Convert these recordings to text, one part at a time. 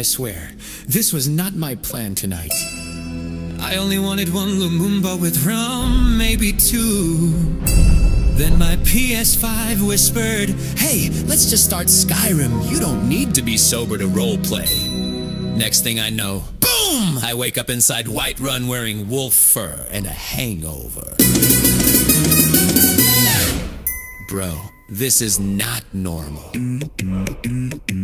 I swear, this was not my plan tonight. I only wanted one Lumumba with rum, maybe two. Then my PS5 whispered, hey, let's just start Skyrim. You don't need to be sober to roleplay. Next thing I know, boom! I wake up inside Whiterun wearing wolf fur and a hangover. Bro, this is not normal.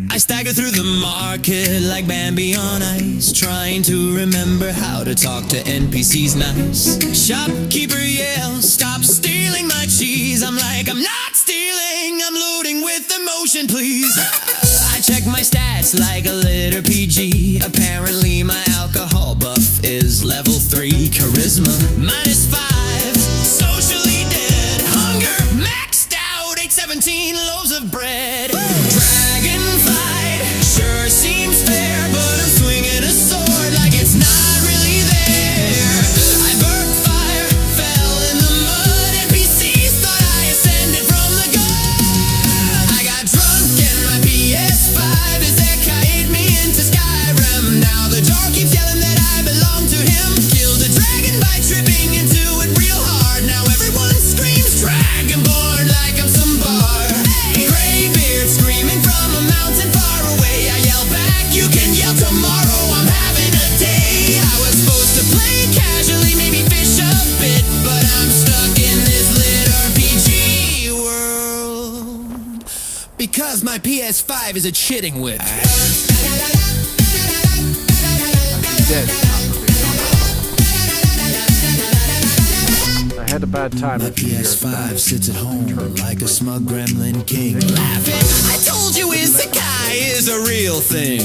I stagger through the market like Bambi on ice, trying to remember how to talk to NPCs nice. Shopkeeper yells, stop stealing my cheese. I'm like, I'm not stealing, I'm looting with emotion, please. I check my stats like a litter PG. Apparently my alcohol buff is level 3. Charisma -5. Socially dead. Hunger maxed out. 817 loaves of bread. Dragon fight sure seems fair, but I'm swinging a sword like it's not really there. I burnt fire, fell in the mud. NPCs thought I ascended from the gun. I got drunk and my PS5 𝘼𝙗𝙘𝙪𝙩 me into Skyrim. Now the dog keeps yelling that I belong to him. Killed a dragon by tripping into it real hard. Now everyone screams Dragonborn like I'm some bar. Greybeard screaming from a mountain far away. I yell back, you can yell tomorrow, I'm having a day. I was supposed to play casually, maybe fish a bit, but I'm stuck in this lit RPG world because my PS5 is a chitting whip. Dead. I had a bad time. My PS5 sits at home like a smug gremlin king. Laughing, I told you 𝘼𝙗𝙘𝙪𝙪 is a real thing.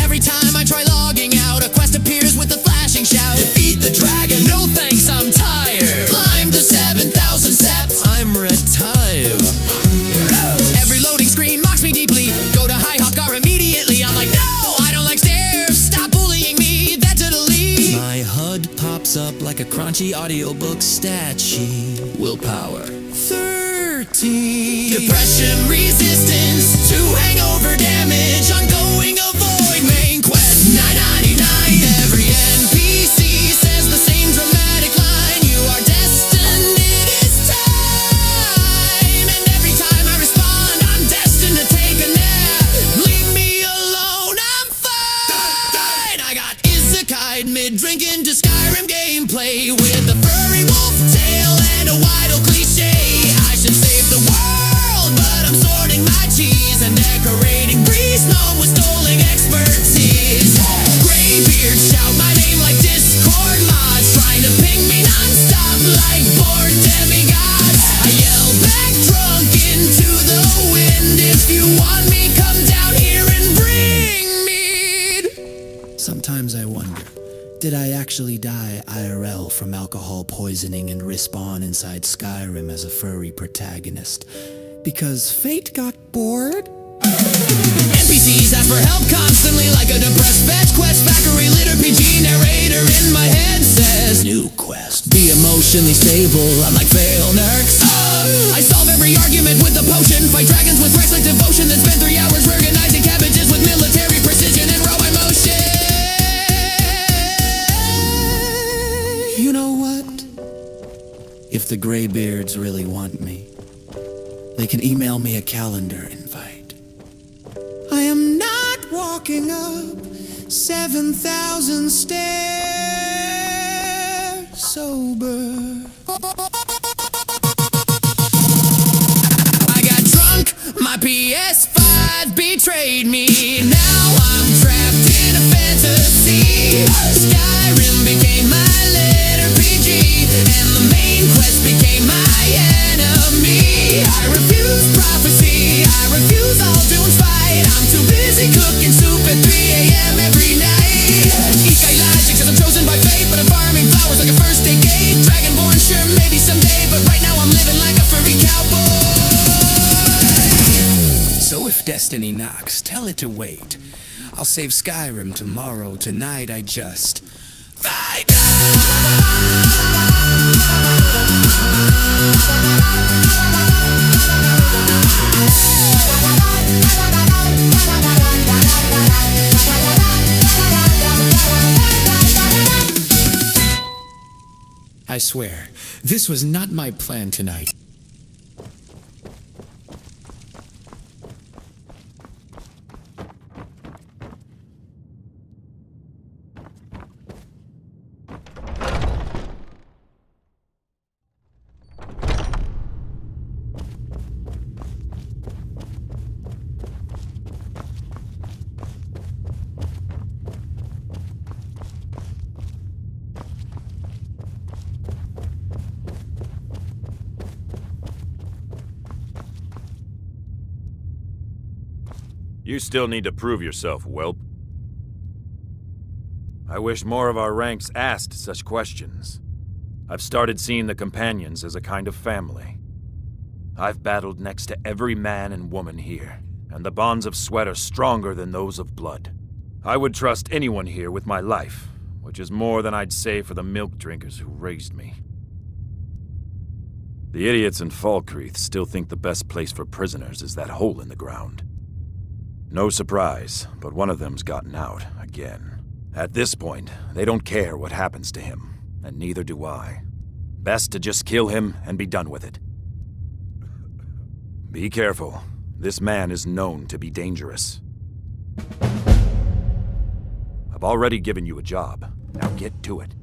Every time I try logging out, a quest appears with a flashing shout. Defeat the dragon, no thanks, I'm tired. Climb to 7,000 steps, I'm retired. Every loading screen mocks me deeply. Go to 𝘼𝙗𝙗𝙪𝙗 immediately. I'm like, no, I don't like stairs. Stop bullying me, that's a delete. My HUD pops up like a crunchy audiobook stat sheet. Willpower 13. Depression resistance to hangover damage. Ongoing avoid main quest 999. Every NPC says the same dramatic line. You are destined, it is time. And every time I respond, I'm destined to take a nap. Leave me alone, I'm fine. I got 𝘼𝙗𝙘𝙪𝙗 mid-drinking to Skyrim gameplay with a furry wolf tail and a wide cliche. I should save the world, but I'm sorting my cheese and decorating 𝘼𝙗𝙗𝙪𝙗 with stolen expertise. Greybeard shout my name like Discord mods, trying to ping me non-stop like bored demigods. I yell back drunk into the wind, if you want me, come down here and bring mead. Sometimes I wonder, did I actually die IRL from alcohol poisoning and respawn inside Skyrim as a furry protagonist? Because fate got bored? NPCs ask for help constantly like a depressed fetch quest. Factory lit RPG narrator in my head says, new quest, be emotionally stable. I'm like, fail nerks. I solve every argument with a potion, fight dragons with reckless devotion, then spend 3 hours organizing cabbages with military precision and raw emotion. You know what? If the Greybeards really want me, they can email me a calendar invite. I am not walking up 7,000 stairs sober. I got drunk, my PS5 betrayed me. Now I'm trapped in a fantasy. Skyrim became my lit RPG, and the main quest became my enemy. I refuse prophecy, I refuse all doom's fight. I'm too busy cooking soup at 3 a.m. every night. 𝘼𝙗𝙘𝙪𝙗 cause I'm chosen by fate, but I'm farming flowers like a first day gate. Dragonborn, sure, maybe someday, but right now I'm living like a furry cowboy. So if destiny knocks, tell it to wait. I'll save Skyrim tomorrow, tonight I just fight. I swear, this was not my plan tonight. You still need to prove yourself, whelp. I wish more of our ranks asked such questions. I've started seeing the companions as a kind of family. I've battled next to every man and woman here, and the bonds of sweat are stronger than those of blood. I would trust anyone here with my life, which is more than I'd say for the milk drinkers who raised me. The idiots in Falkreath still think the best place for prisoners is that hole in the ground. No surprise, but one of them's gotten out, again. At this point, they don't care what happens to him, and neither do I. Best to just kill him and be done with it. Be careful. This man is known to be dangerous. I've already given you a job. Now get to it.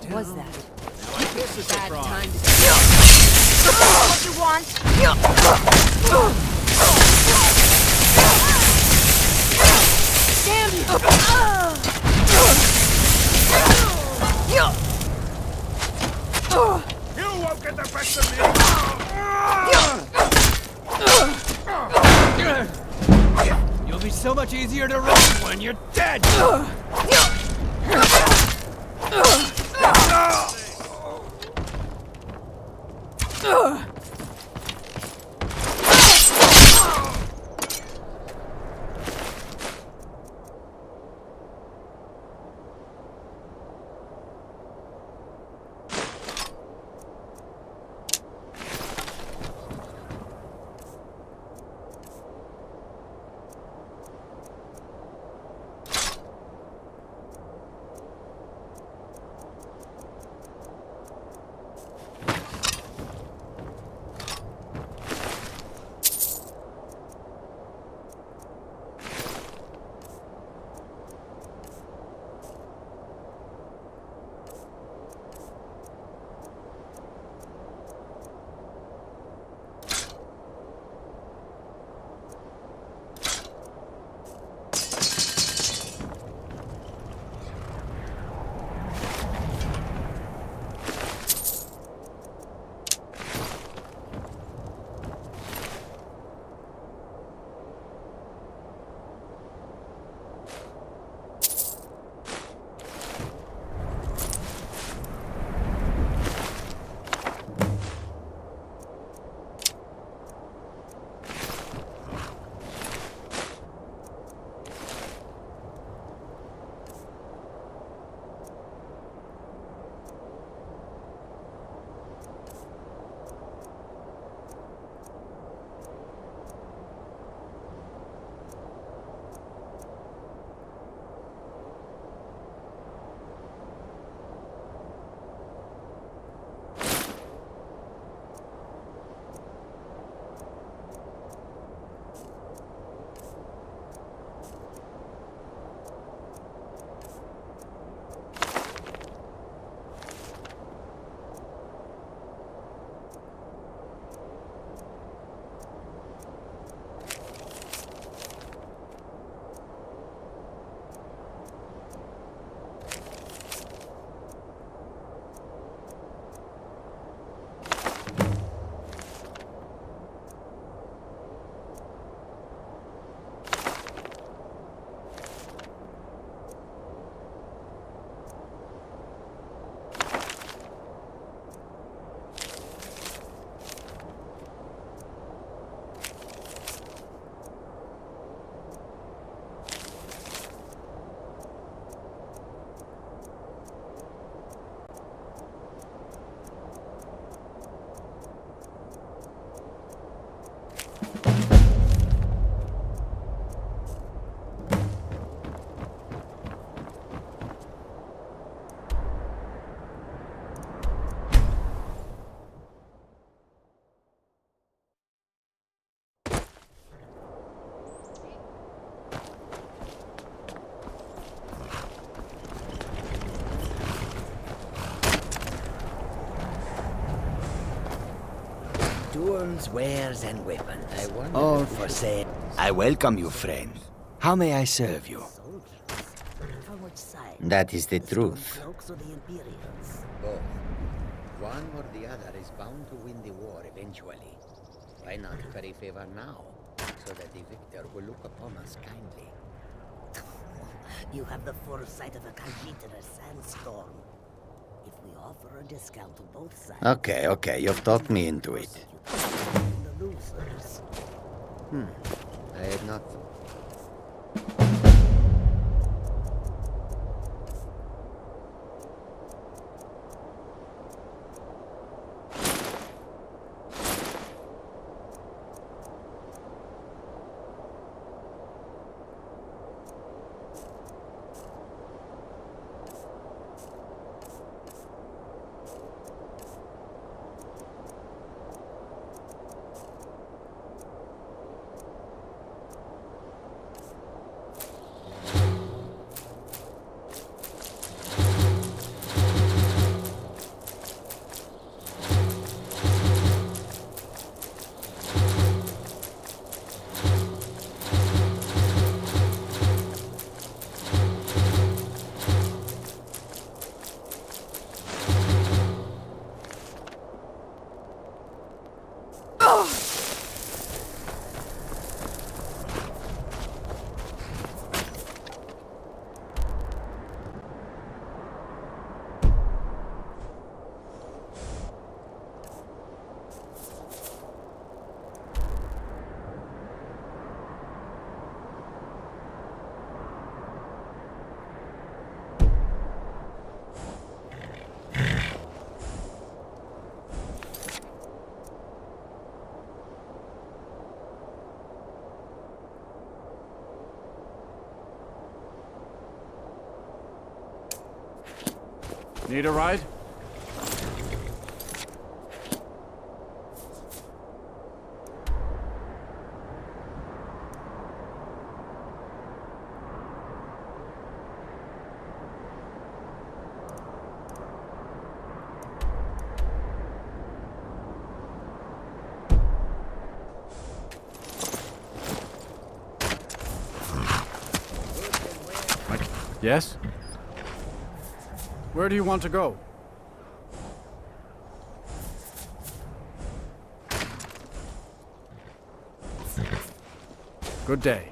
What was that? This is Bad surprise. time to what you want? Damn You won't get the best of me! You'll be so much easier to run when you're dead! Tools, wares, and weapons. All for sale. I welcome you, friend. How may I serve you? That is the truth. Both. One or the other is bound to win the war eventually. Why not curry favor now, so that the victor will look upon us kindly? You have the foresight of a 𝘼𝙗𝙘𝙪𝙩 sandstorm. If we offer a discount to both sides... Okay, you've talked me into it. The losers. I had not... Need a ride? Yes? Where do you want to go? Good day.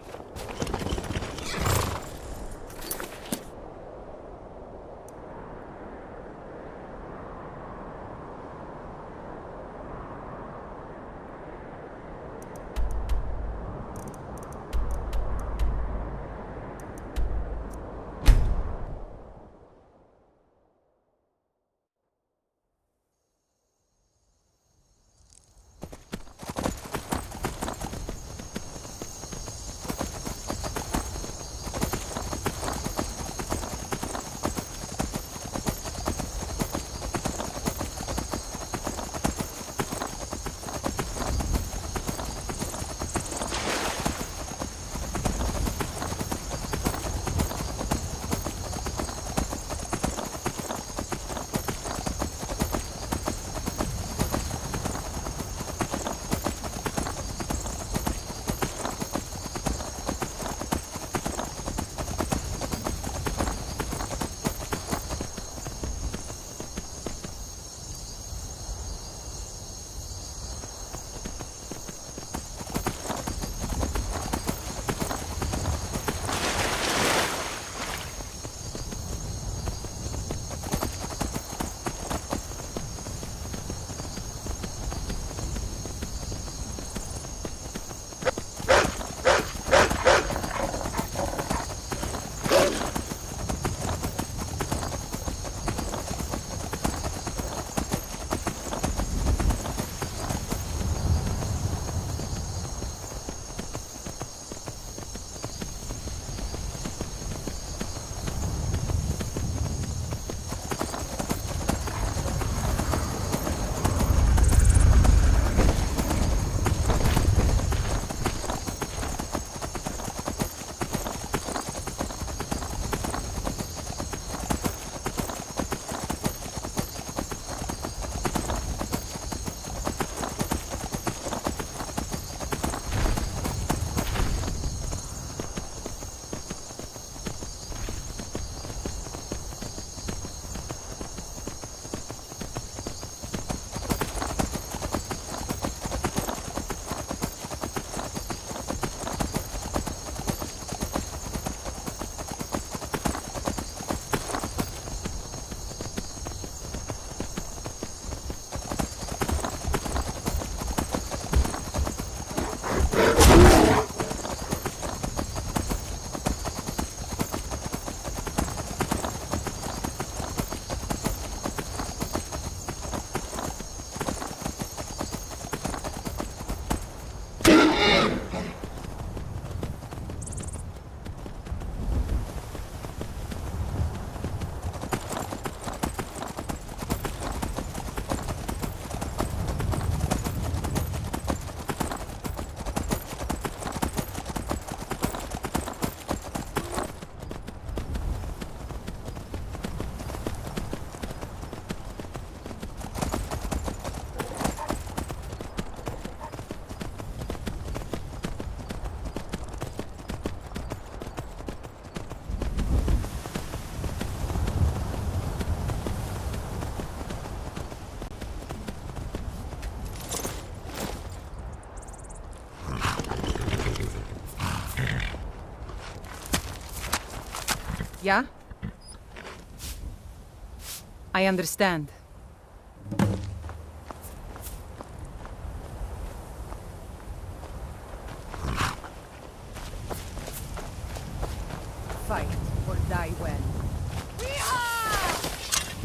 Yeah? I understand. Fight or die well.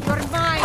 You're mine!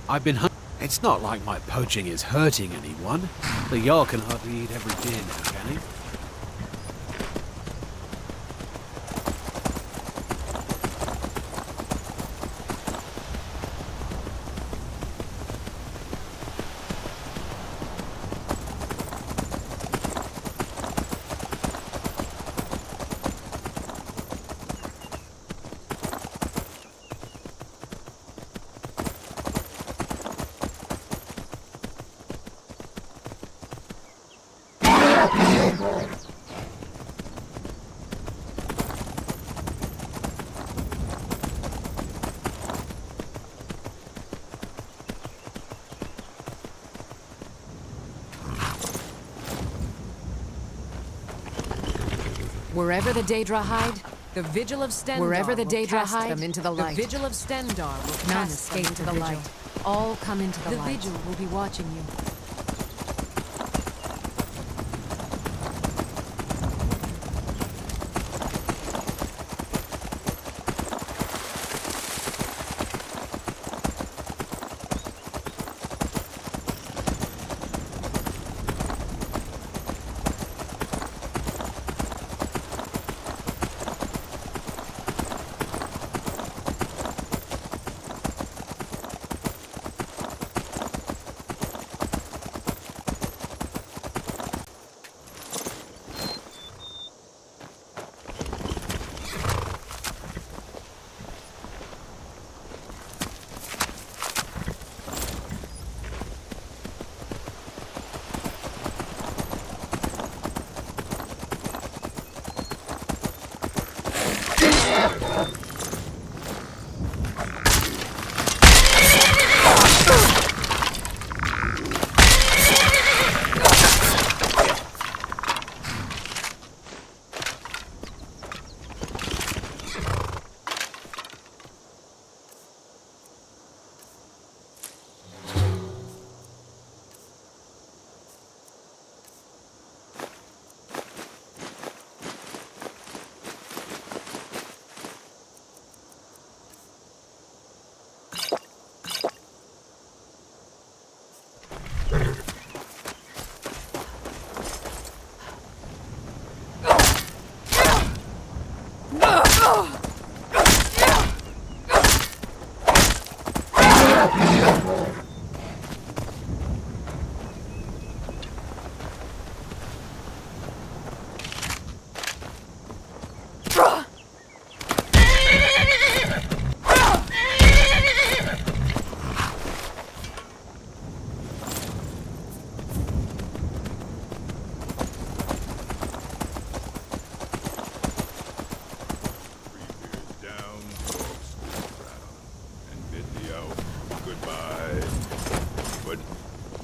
I've been It's not like my poaching is hurting anyone. The 𝘼𝙗𝙘𝙪𝙩 can hardly eat every deer now, can he? Wherever the 𝘼𝙗𝙘𝙪𝙩 hide, the vigil of Stendarr Wherever the will 𝘼𝙗𝙘𝙪 cast hide, them into the light. The vigil of Stendarr will None cast escape them into the the vigil. light. All come into the The light. vigil will be watching you.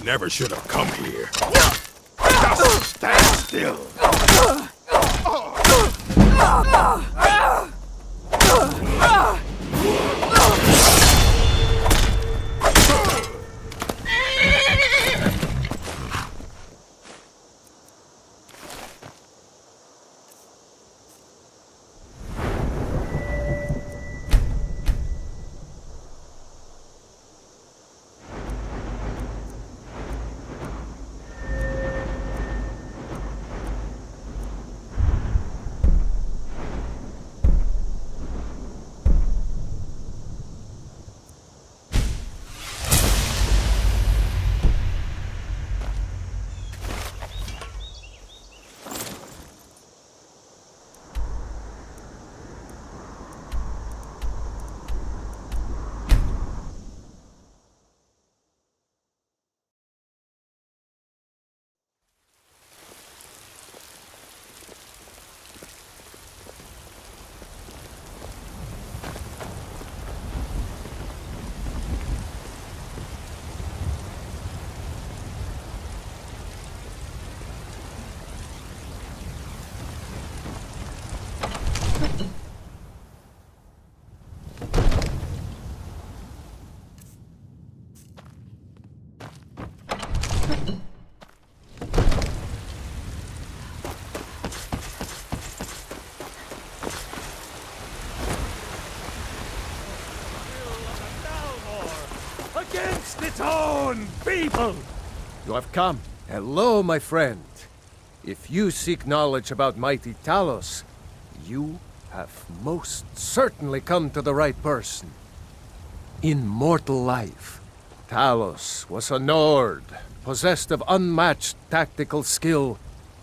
Never should have come here. Just stand still. Against own people! You have come. Hello, my friend. If you seek knowledge about mighty Talos, you have most certainly come to the right person. In mortal life, Talos was a Nord, possessed of unmatched tactical skill,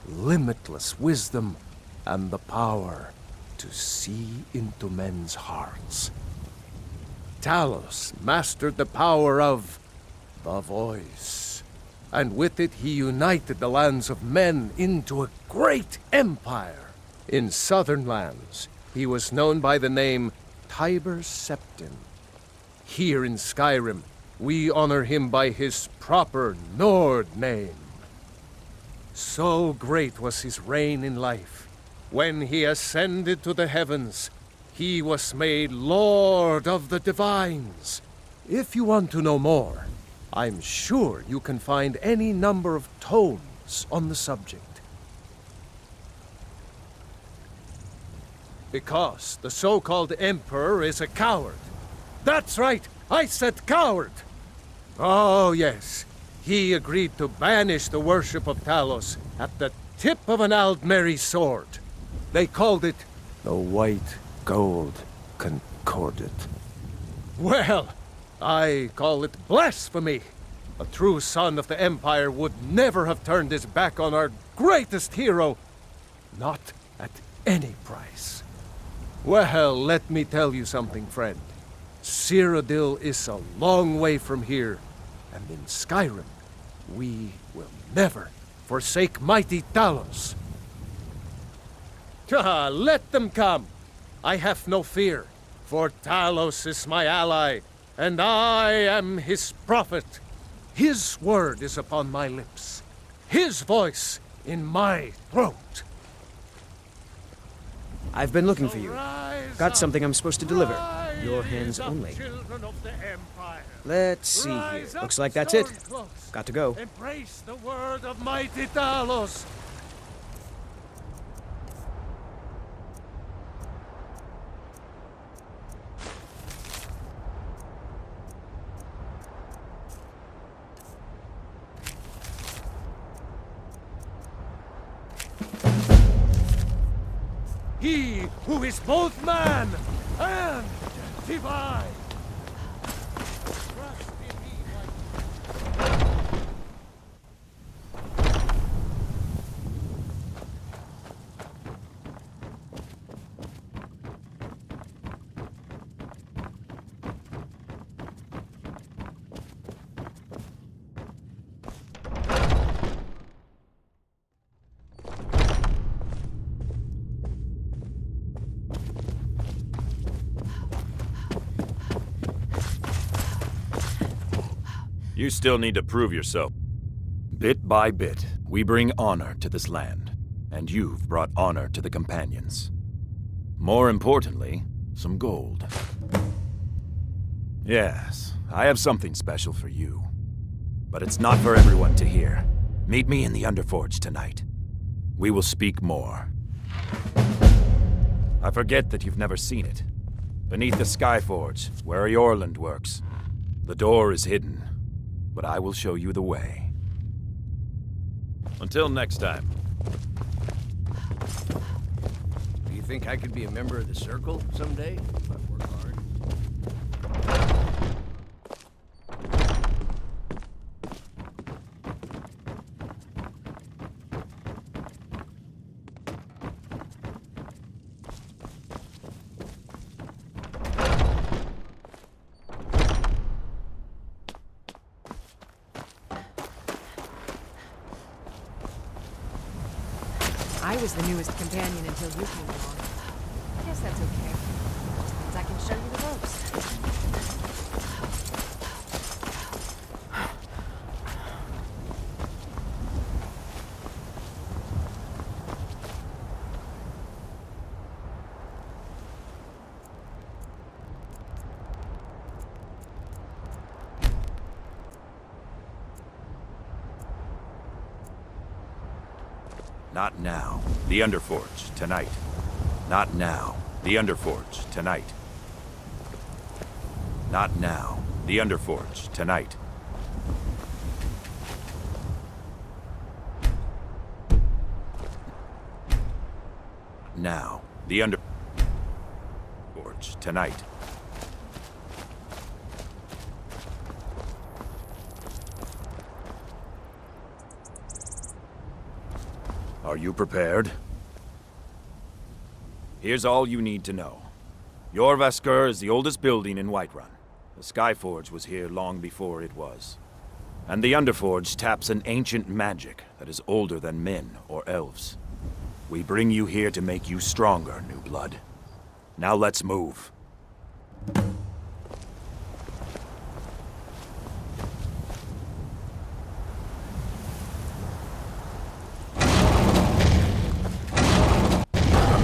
limitless wisdom, and the power to see into men's hearts. Talos mastered the power of the voice, and with it he united the lands of men into a great empire. In southern lands, he was known by the name 𝘼𝙗𝙗𝙪𝙩. Here in Skyrim, we honor him by his proper Nord name. So great was his reign in life. When he ascended to the heavens, he was made Lord of the Divines. If you want to know more, I'm sure you can find any number of tomes on the subject. Because the so-called Emperor is a coward. That's right, I said coward! Oh yes, he agreed to banish the worship of Talos at the tip of an 𝘼𝙗𝙘𝙪𝙩 sword. They called it the White Gold Concordat. Well, I call it blasphemy. A true son of the Empire would never have turned his back on our greatest hero. Not at any price. Well, let me tell you something, friend. Cyrodiil is a long way from here, and in Skyrim, we will never forsake mighty Talos. Let them come. I have no fear, for Talos is my ally, and I am his prophet. His word is upon my lips, his voice in my throat. I've been looking for you. Got something I'm supposed to deliver. Your hands only. Let's see here. Looks like that's it. Got to go. Embrace the word of mighty Talos. He who is both man and divine. Trust in me, You still need to prove yourself. Bit by bit, we bring honor to this land, and you've brought honor to the companions. More importantly, some gold. Yes, I have something special for you. But it's not for everyone to hear. Meet me in the Underforge tonight. We will speak more. I forget that you've never seen it. Beneath the Skyforge, where Eorlund works. The door is hidden, but I will show you the way. Until next time. Do you think I could be a member of the Circle someday, if I work hard? I was the newest companion until you came along. I guess that's okay. Just means I can show you the ropes. Not now. The Underforge, tonight. Not now. The Underforge, tonight. Not now. The Underforge, tonight. now. The Forge, tonight. Are you prepared? Here's all you need to know. 𝘼𝙗𝙘𝙪𝙩 is the oldest building in Whiterun. The Skyforge was here long before it was. And the Underforge taps an ancient magic that is older than men or elves. We bring you here to make you stronger, new blood. Now let's move. I'm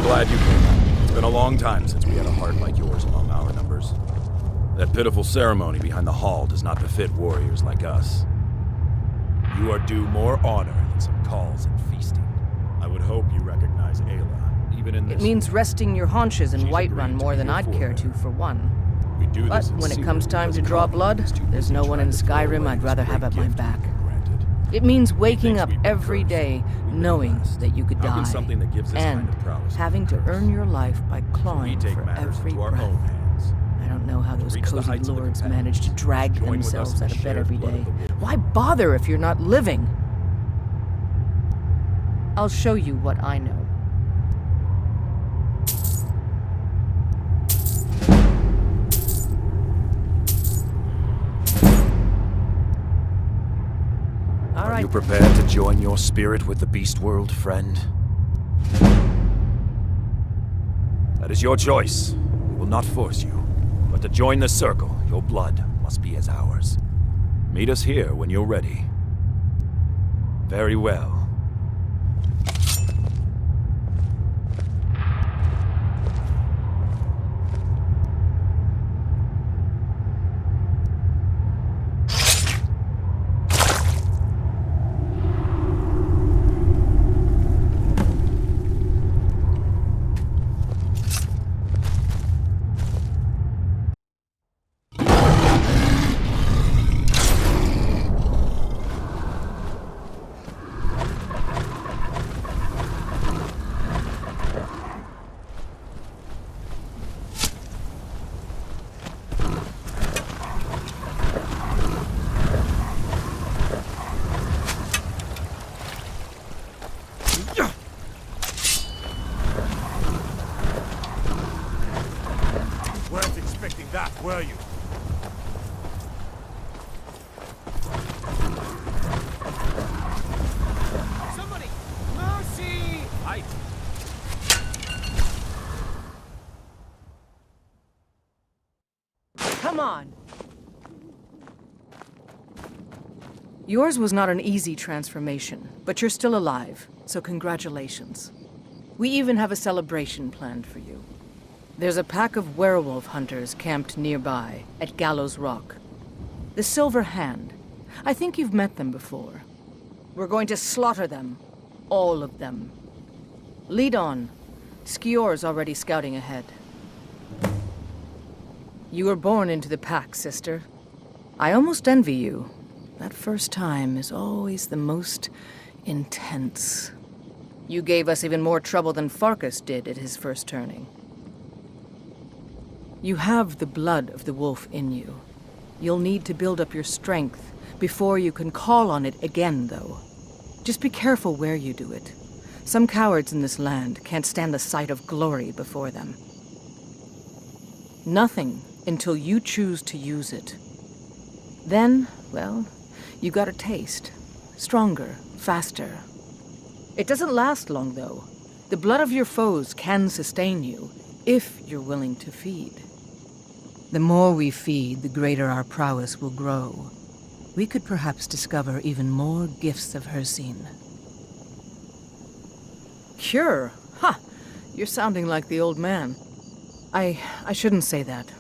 glad you came. It's been a long time since we had a heart like yours among our numbers. That pitiful ceremony behind the hall does not befit warriors like us. You are due more honor than some calls and feasting. I would hope you recognize 𝘼𝙗𝙗𝙪𝙗, even in this... It means resting your haunches in Whiterun more than I'd care to, for one. We do But this when it comes time to draw blood, there's no one in Skyrim I'd rather have at my back. It means waking up every day knowing that you could die, and having to earn your life by clawing for every breath. I don't know how those cozy lords manage to drag themselves out of bed every day. Why bother if you're not living? I'll show you what I know. Are you prepared to join your spirit with the beast world, friend? That is your choice. We will not force you. But to join the circle, your blood must be as ours. Meet us here when you're ready. Very well. Were you? Somebody! Mercy! Come on! Yours was not an easy transformation, but you're still alive, so congratulations. We even have a celebration planned for you. There's a pack of werewolf hunters camped nearby, at Gallows Rock. The Silver Hand. I think you've met them before. We're going to slaughter them. All of them. Lead on. 𝘼𝙗𝙗𝙪𝙩's already scouting ahead. You were born into the pack, sister. I almost envy you. That first time is always the most intense. You gave us even more trouble than Farkas did at his first turning. You have the blood of the wolf in you. You'll need to build up your strength before you can call on it again, though. Just be careful where you do it. Some cowards in this land can't stand the sight of glory before them. Nothing until you choose to use it. Then, well, you got a taste. Stronger, faster. It doesn't last long, though. The blood of your foes can sustain you, if you're willing to feed. The more we feed, the greater our prowess will grow. We could perhaps discover even more gifts of 𝘼𝙗𝙗𝙪𝙗. Cure? Ha! You're sounding like the old man. I shouldn't say that.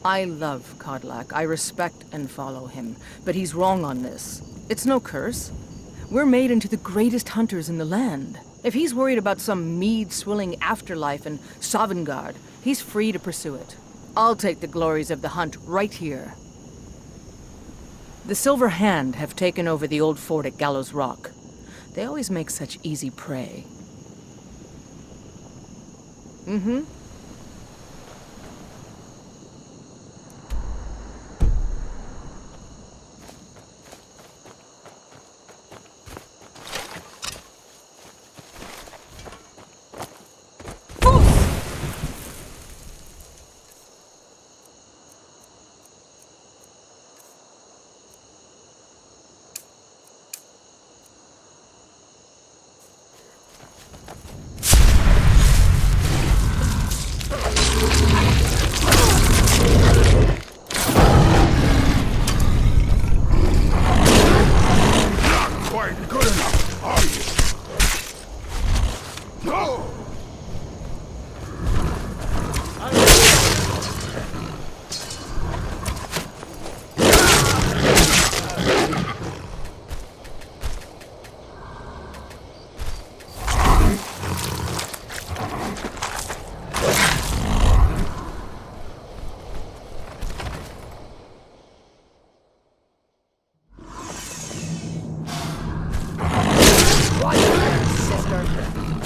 I love Kodlak. I respect and follow him. But he's wrong on this. It's no curse. We're made into the greatest hunters in the land. If he's worried about some mead-swilling afterlife in Sovngarde, he's free to pursue it. I'll take the glories of the hunt right here. The Silver Hand have taken over the old fort at Gallows Rock. They always make such easy prey. Mm-hmm.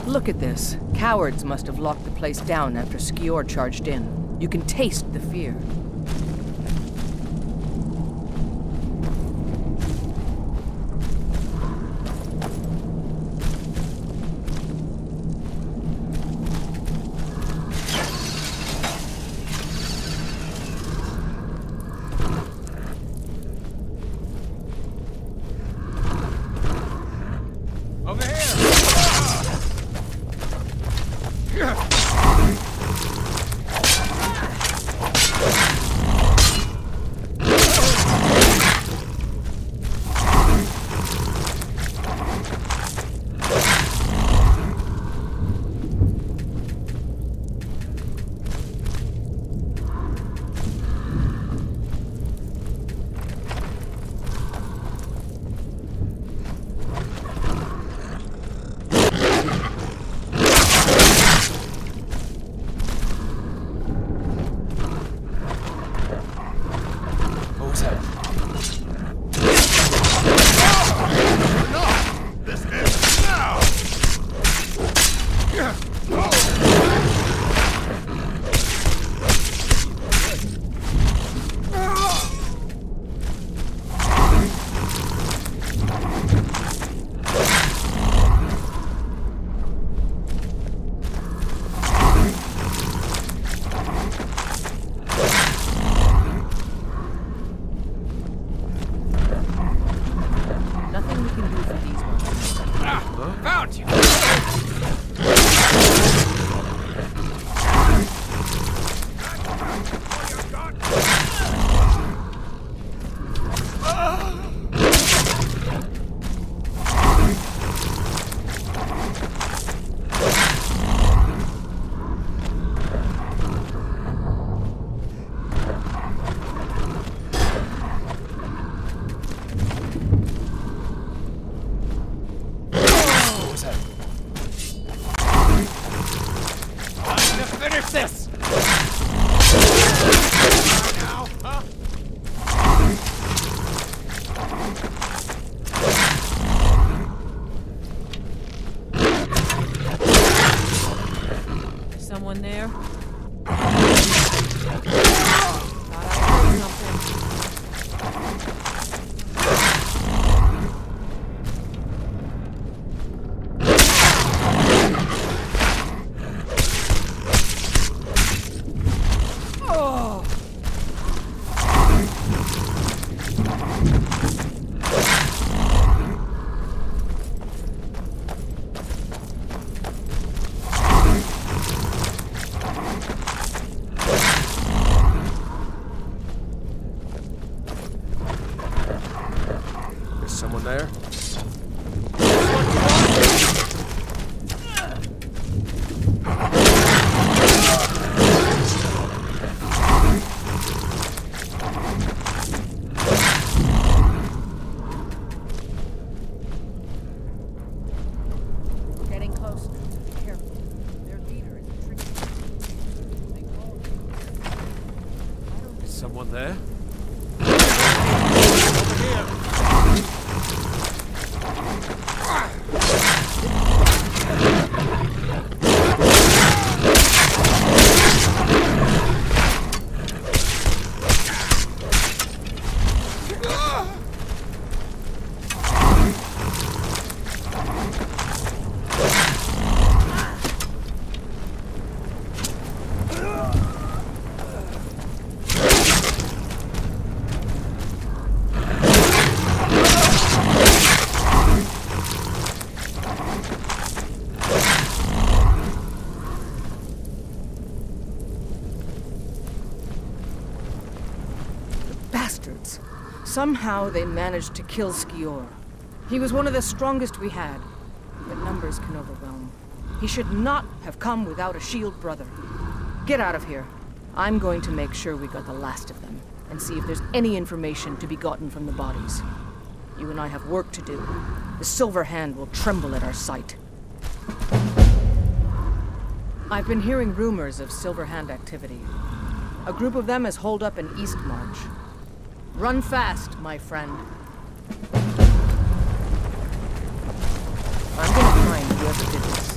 Look at this. Cowards must have locked the place down after 𝘼𝙗𝙗𝙪𝙩 charged in. You can taste the fear. Someone there? Thought I heard something. Someone there? We're getting close. Be careful. Their leader is a tricky. Is someone there? Over here! bastards. Somehow they managed to kill 𝘼𝙗𝙗. He was one of the strongest we had, but numbers can overwhelm. He should not have come without a shield brother. Get out of here. I'm going to make sure we got the last of them, and see if there's any information to be gotten from the bodies. You and I have work to do. The Silver Hand will tremble at our sight. I've been hearing rumors of Silver Hand activity. A group of them has holed up in East March. Run fast, my friend. I'm gonna find whoever did this.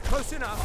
Close enough.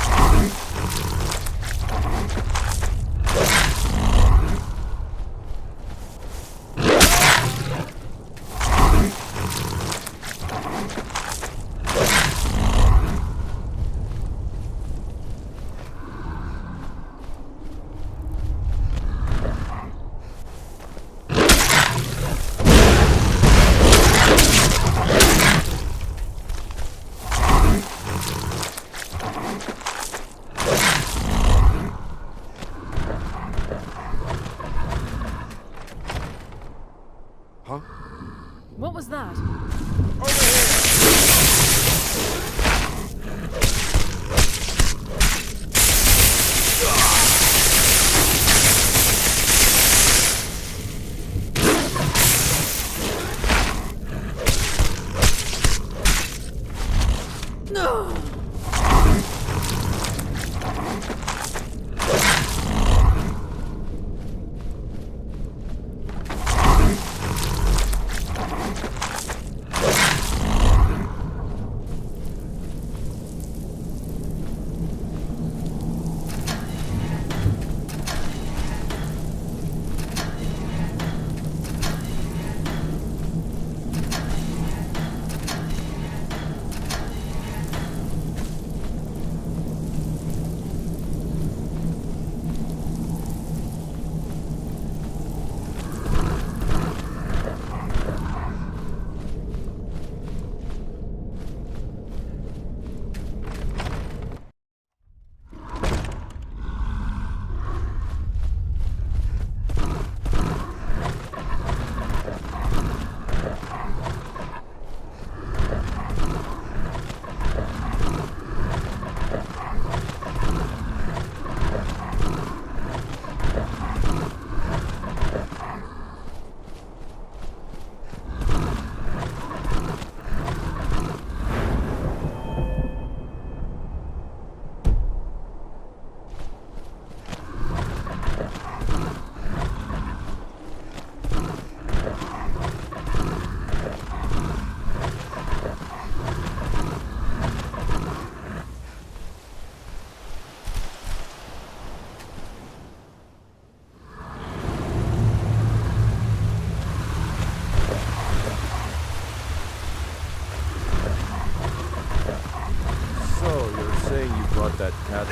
saying you brought that cat?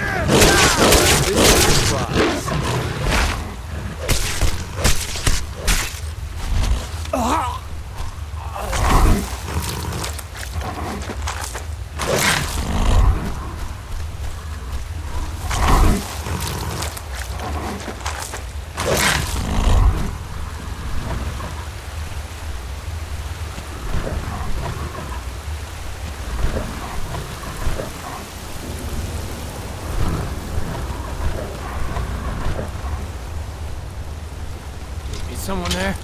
This is a surprise. Someone there?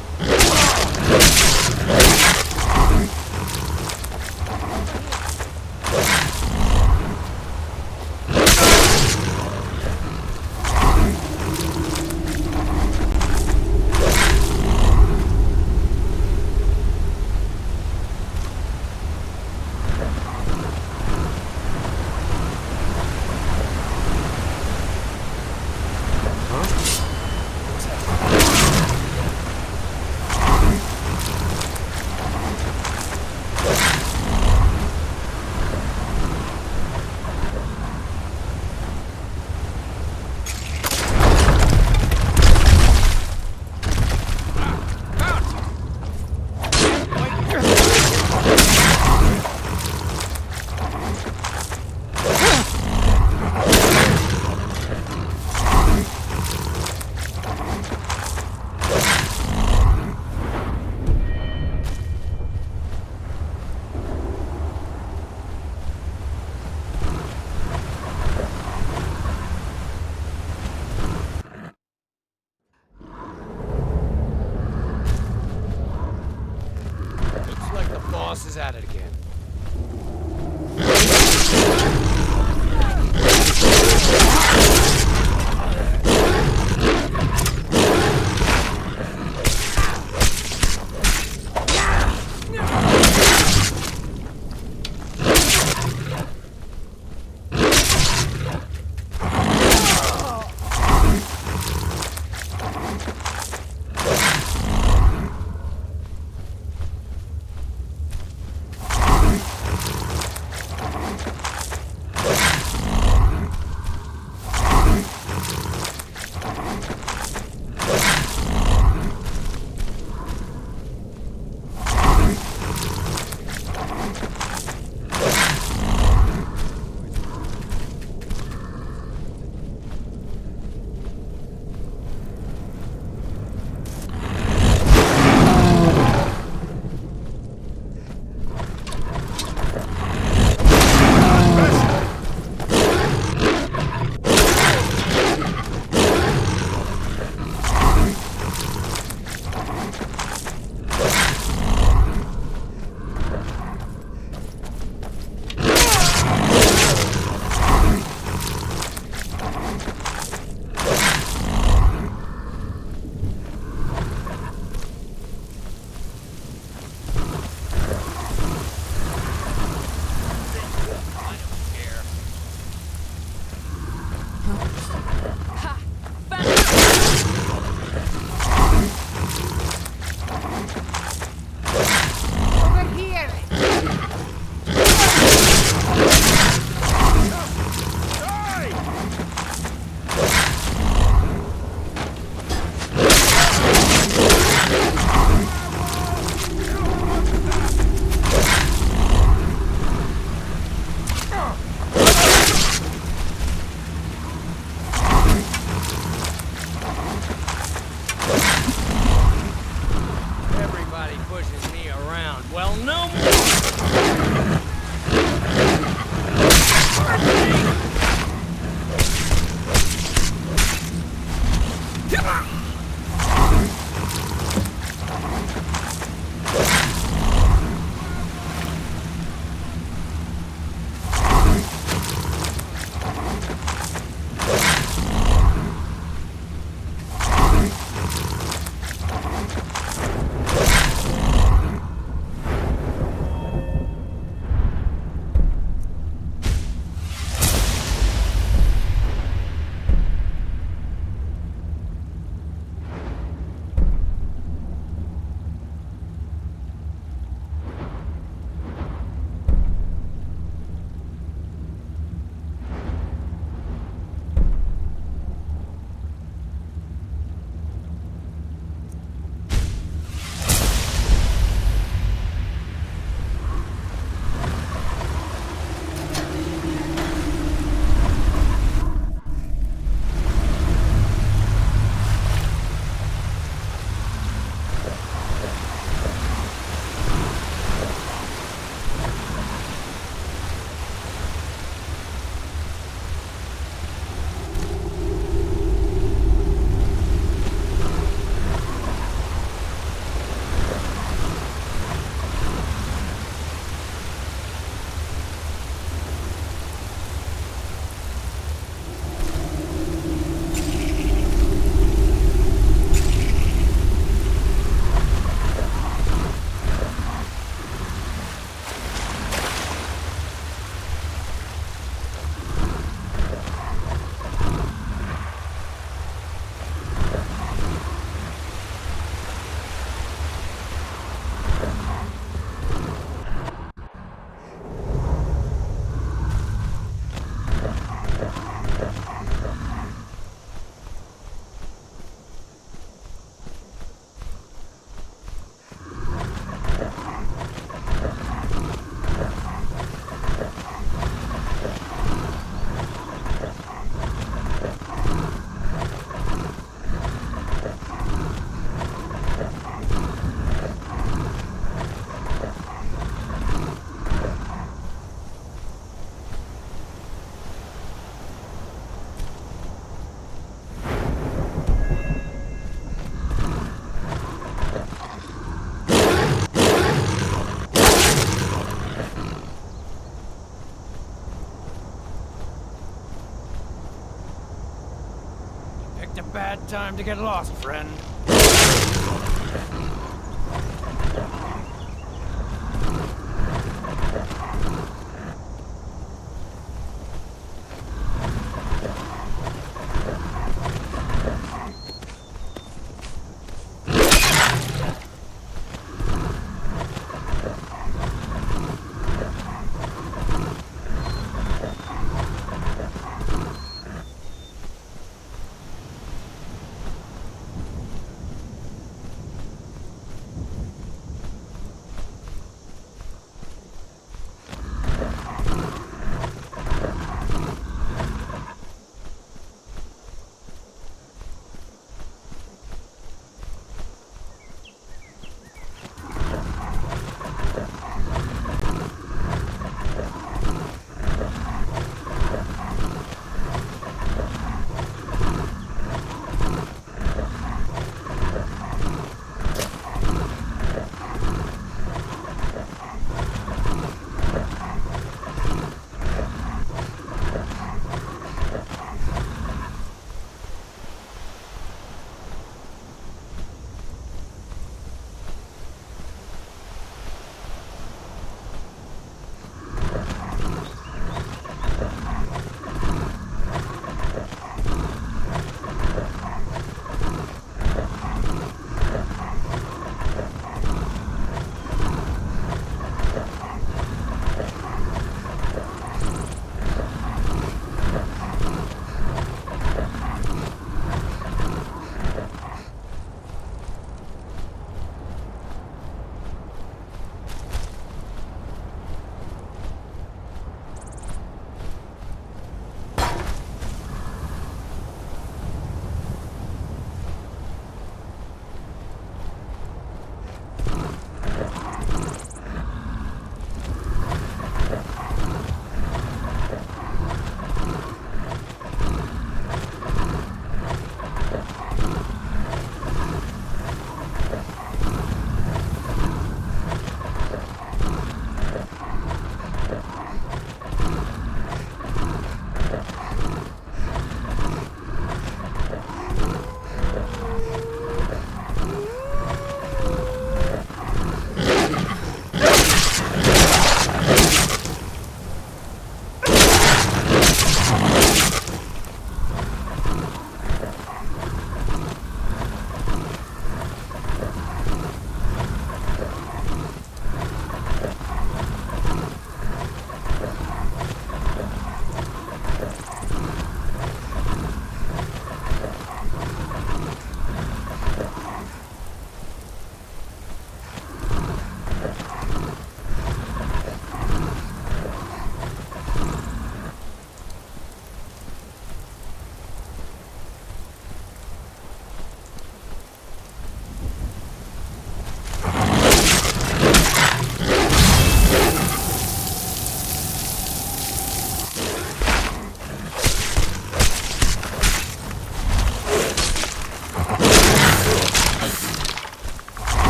picked a bad time to get lost, friend.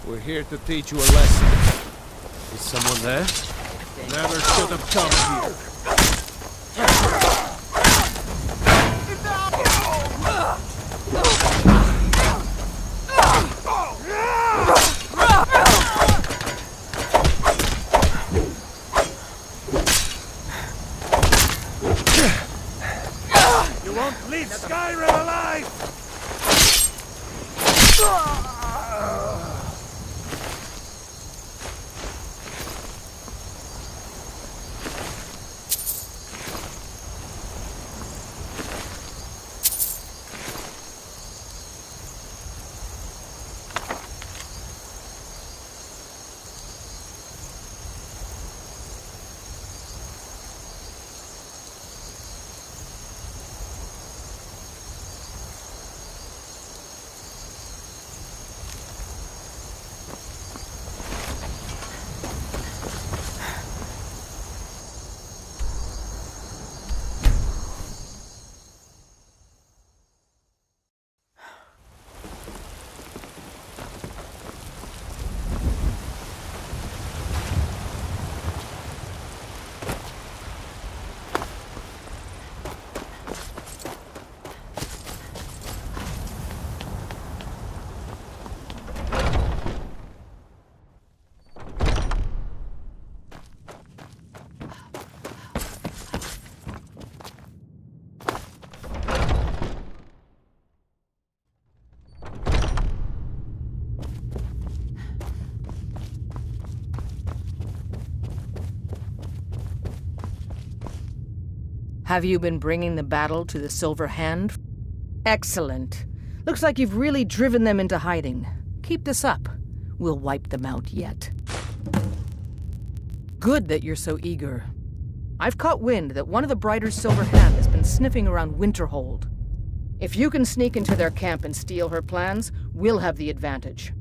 We're here to teach you a lesson. Is someone there? Never should have come here. You won't leave Skyrim alive! Have you been bringing the battle to the Silver Hand? Excellent. Looks like you've really driven them into hiding. Keep this up. We'll wipe them out yet. Good that you're so eager. I've caught wind that one of the Brighter's Silver Hand has been sniffing around Winterhold. If you can sneak into their camp and steal her plans, we'll have the advantage.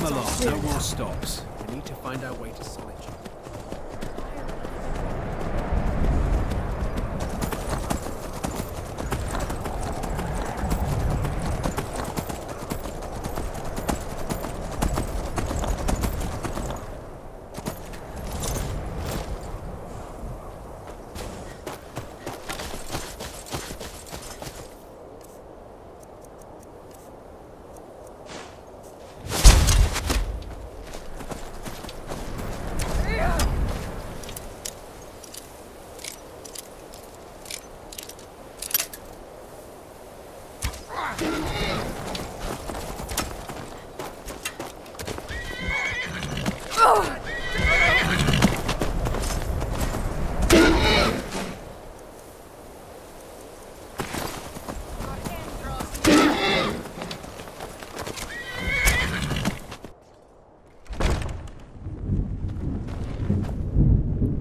Come along, no more stops. We need to find our way to solitude.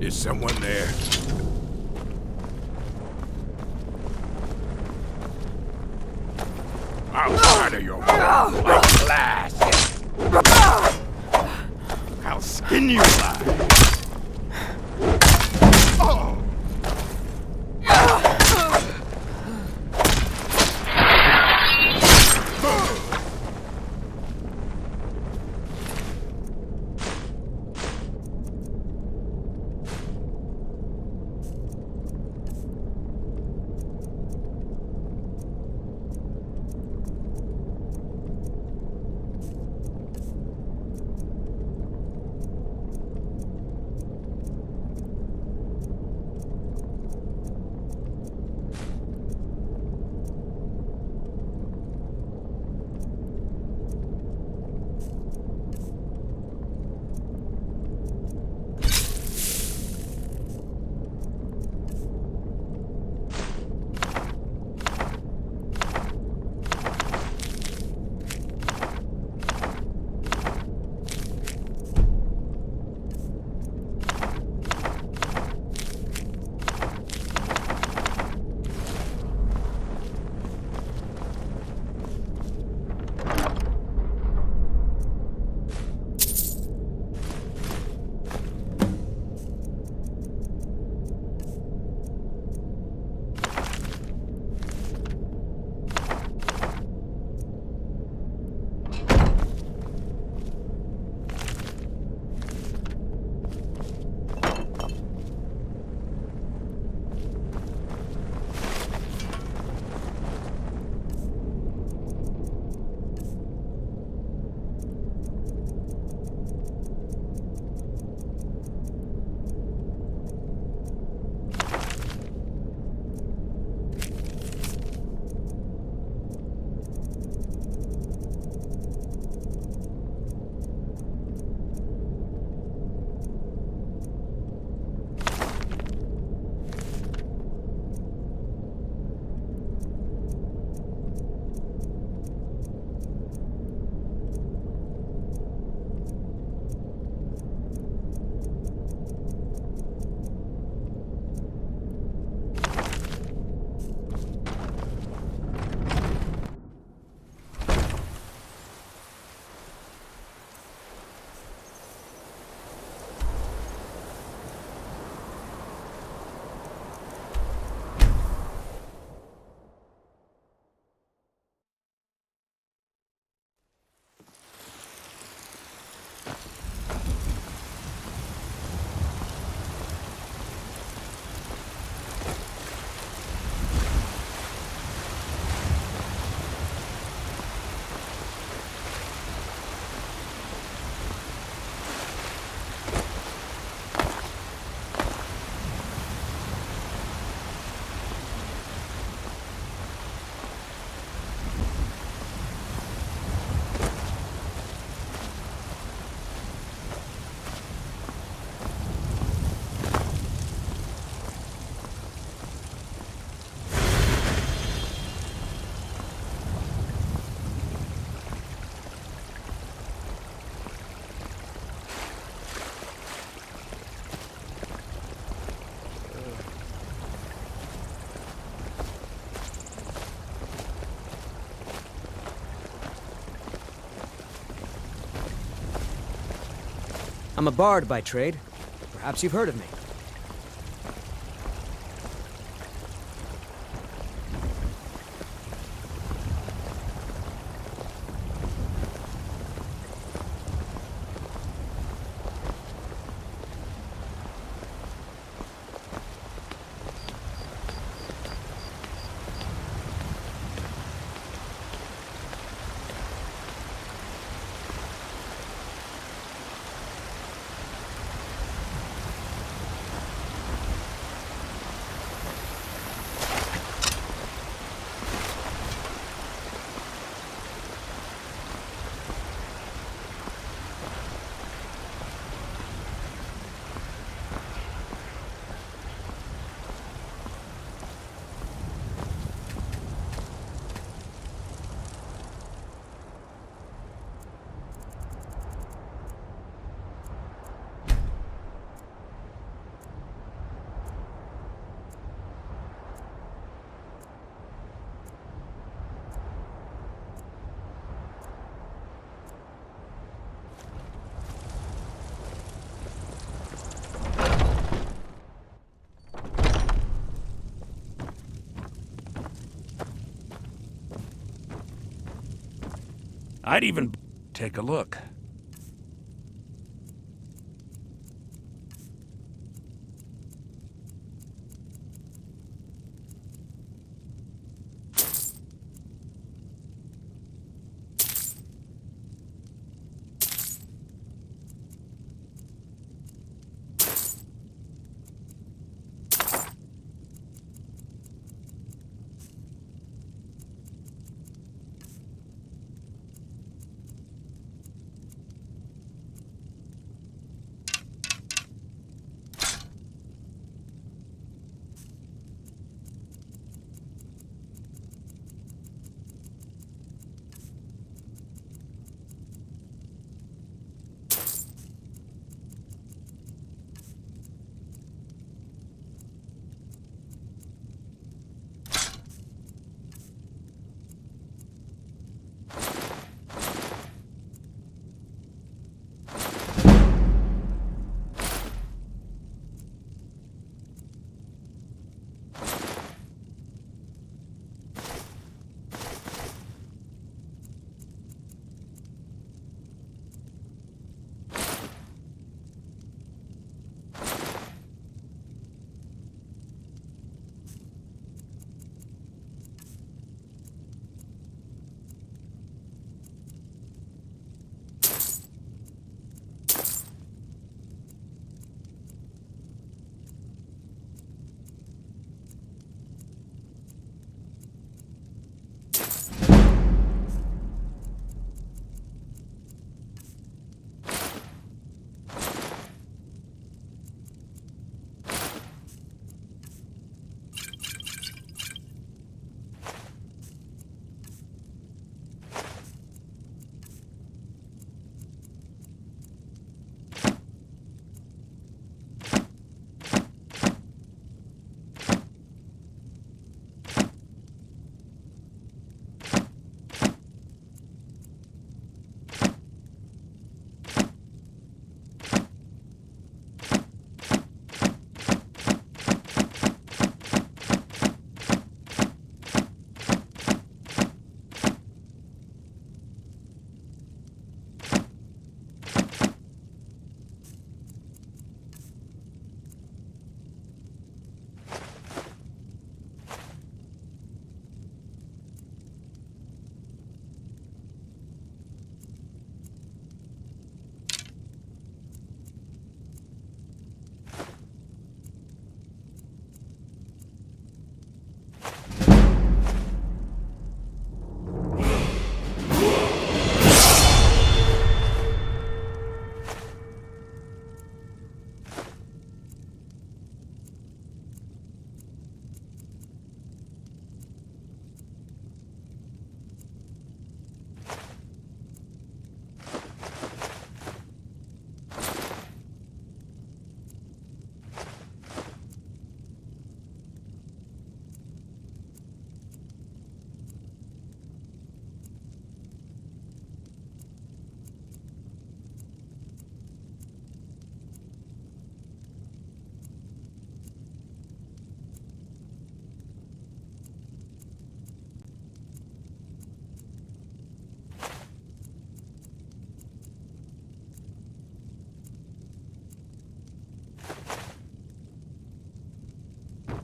Is someone there? Outside of your home, like glass. I'll skin you alive. I'm a bard by trade. Perhaps you've heard of me. I'd even take a look.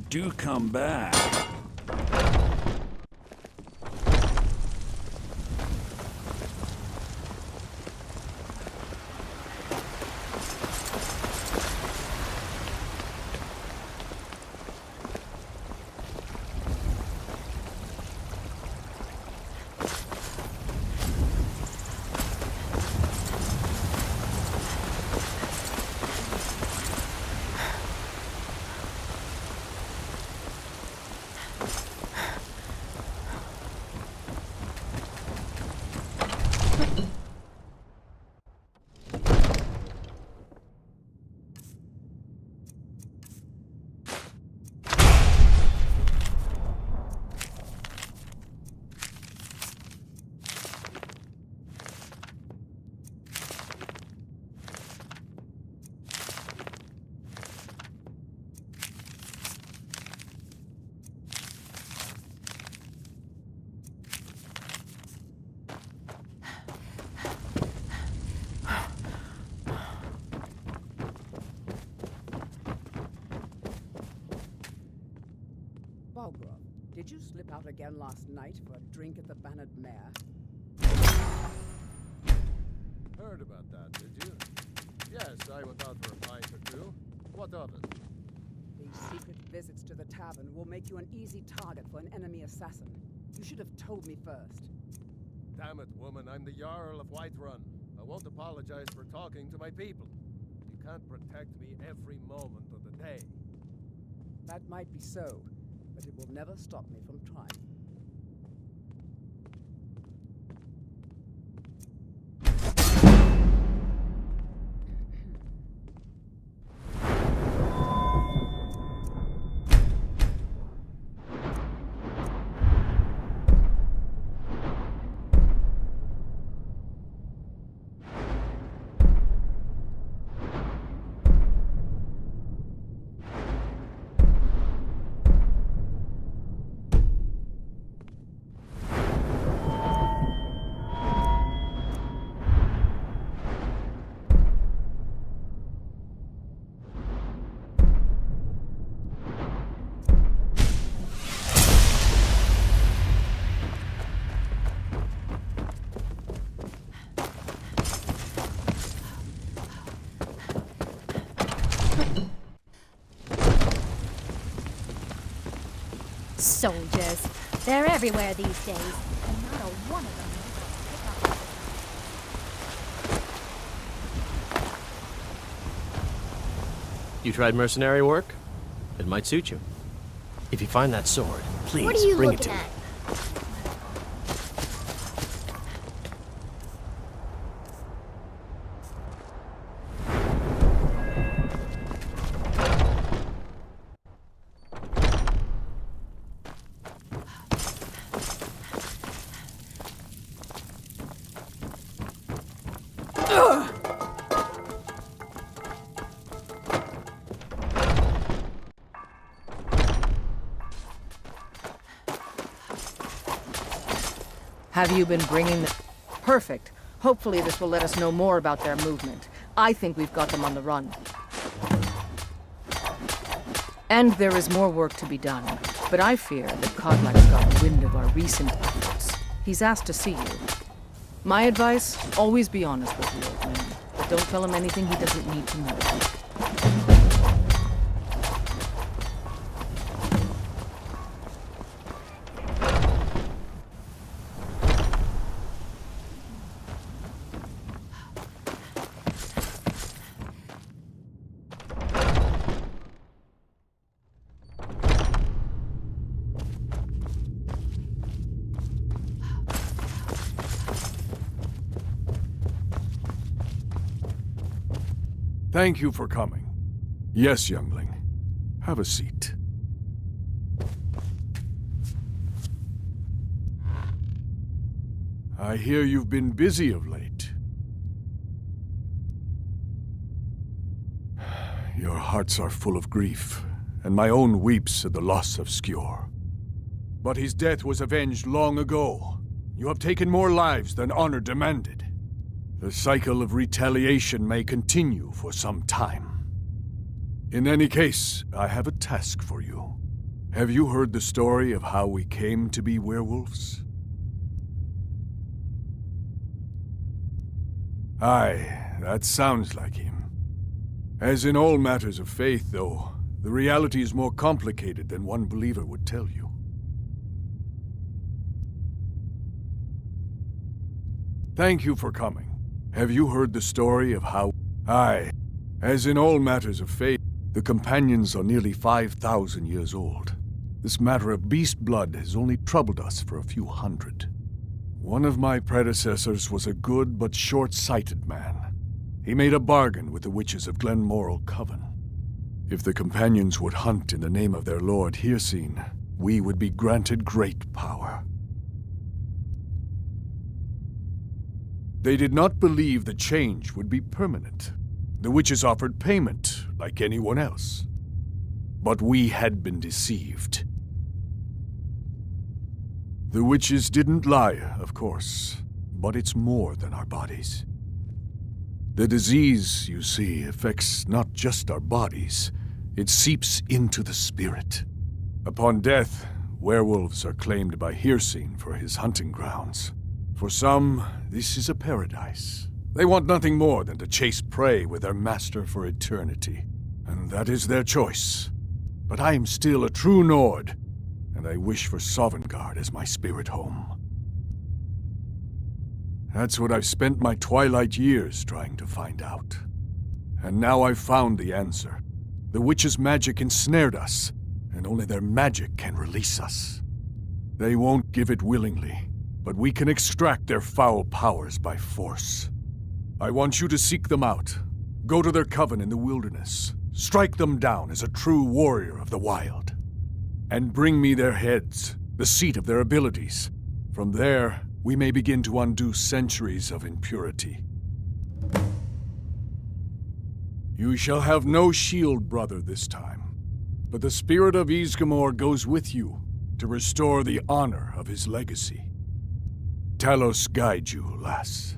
do come back. Balgrove, did you slip out again last night for a drink at the Bannered Mare? Heard about that, did you? Yes, I went out for a pint or two. What of it? These secret visits to the tavern will make you an easy target for an enemy assassin. You should have told me first. Damn it, woman, I'm the Jarl of Whiterun. I won't apologize for talking to my people. You can't protect me every moment of the day. That might be so, but it will never stop me from trying. Soldiers. They're everywhere these days, and not a one of them knows how to pick up. You tried mercenary work? It might suit you. If you find that sword, please What are you bring it looking to me. at? Have you been bringing the... Perfect. Hopefully this will let us know more about their movement. I think we've got them on the run. And there is more work to be done. But I fear that 𝘼𝙗𝙘𝙪𝙣 got wind of our recent efforts. He's asked to see you. My advice, always be honest with the old man. But don't tell him anything he doesn't need to know. Thank you for coming. Yes, youngling. Have a seat. I hear you've been busy of late. Your hearts are full of grief, and my own weeps at the loss of 𝘼𝙗𝙗. But his death was avenged long ago. You have taken more lives than honor demanded. The cycle of retaliation may continue for some time. In any case, I have a task for you. Have you heard the story of how we came to be werewolves? Aye, that sounds like him. As in all matters of faith, though, the reality is more complicated than one believer would tell you. Thank you for coming. Have you heard the story of how... Aye, as in all matters of faith, the companions are nearly 5,000 years old. This matter of beast blood has only troubled us for a few hundred. One of my predecessors was a good but short-sighted man. He made a bargain with the witches of Glenmoral Coven. If the companions would hunt in the name of their lord 𝘼𝙗𝙗𝙪𝙗, we would be granted great power. They did not believe the change would be permanent. The witches offered payment, like anyone else. But we had been deceived. The witches didn't lie, of course, but it's more than our bodies. The disease, you see, affects not just our bodies, it seeps into the spirit. Upon death, werewolves are claimed by 𝘼𝙗𝙗𝙪𝙗 for his hunting grounds. For some, this is a paradise. They want nothing more than to chase prey with their master for eternity. And that is their choice. But I am still a true Nord, and I wish for Sovngarde as my spirit home. That's what I've spent my twilight years trying to find out. And now I've found the answer. The witches' magic ensnared us, and only their magic can release us. They won't give it willingly, but we can extract their foul powers by force. I want you to seek them out. Go to their coven in the wilderness. Strike them down as a true warrior of the wild. And bring me their heads, the seat of their abilities. From there, we may begin to undo centuries of impurity. You shall have no shield, brother, this time. But the spirit of 𝘼𝙗𝙗𝙪𝙗 goes with you to restore the honor of his legacy. Talos guide you, lass.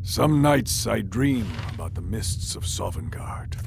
Some nights I dream about the mists of Sovngarde.